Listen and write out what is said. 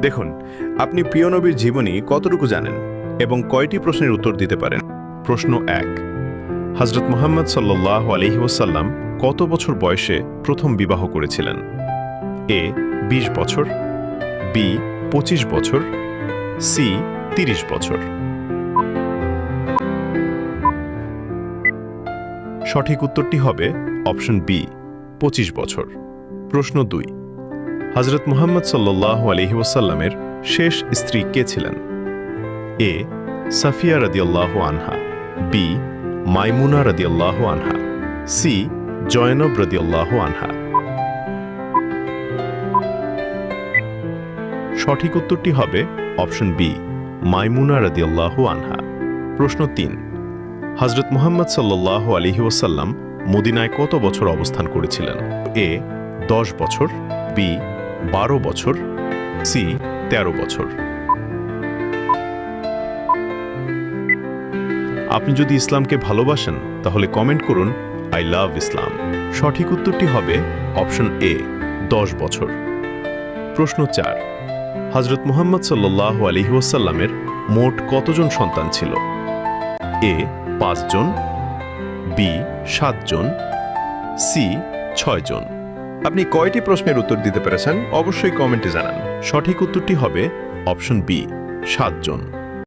দেখুন, আপনি প্রিয় নবীর জীবনী কতটুকু জানেন এবং কয়টি প্রশ্নের উত্তর দিতে পারেন। প্রশ্ন 1, হযরত মুহাম্মদ সাল্লাল্লাহু আলাইহি ওয়াসাল্লাম কত বছর বয়সে প্রথম বিবাহ করেছিলেন? এ 20 বছর, বি 25 বছর, সি 30 বছর। সঠিক উত্তরটি হবে অপশন বি 25 বছর। প্রশ্ন 2, হযরত মুহাম্মদ সাল্লাল্লাহু আলাইহি ওয়াসাল্লামের শেষ স্ত্রী কে ছিলেন? এ সাফিয়া রাদিয়াল্লাহু আনহা, বি মাইমুনা রাদিয়াল্লাহু আনহা, সি জয়নব রাদিয়াল্লাহু আনহা। সঠিক উত্তরটি হবে অপশন বি মাইমুনা রাদিয়াল্লাহু আনহা। প্রশ্ন 3, হযরত মুহাম্মদ সাল্লাল্লাহু আলাইহি ওয়াসাল্লাম মদিনায় কত বছর অবস্থান করেছিলেন? এ 10 বছর, বি 12 বছর, সি 13 বছর। আপনি যদি ইসলামকে ভালোবাসেন তাহলে কমেন্ট করুন আই লাভ ইসলাম। সঠিক উত্তরটি হবে অপশন এ 10 বছর। প্রশ্ন 4, হযরত মুহাম্মদ সাল্লাল্লাহু আলাইহি ওয়াসাল্লামের মোট কতজন সন্তান ছিল? এ 5 জন, বি 7 জন, সি 6 জন। আপনি কয়টি প্রশ্নের উত্তর দিতে পেরেছেন অবশ্যই কমেন্টে জানান। সঠিক উত্তরটি হবে অপশন বি 7 জন।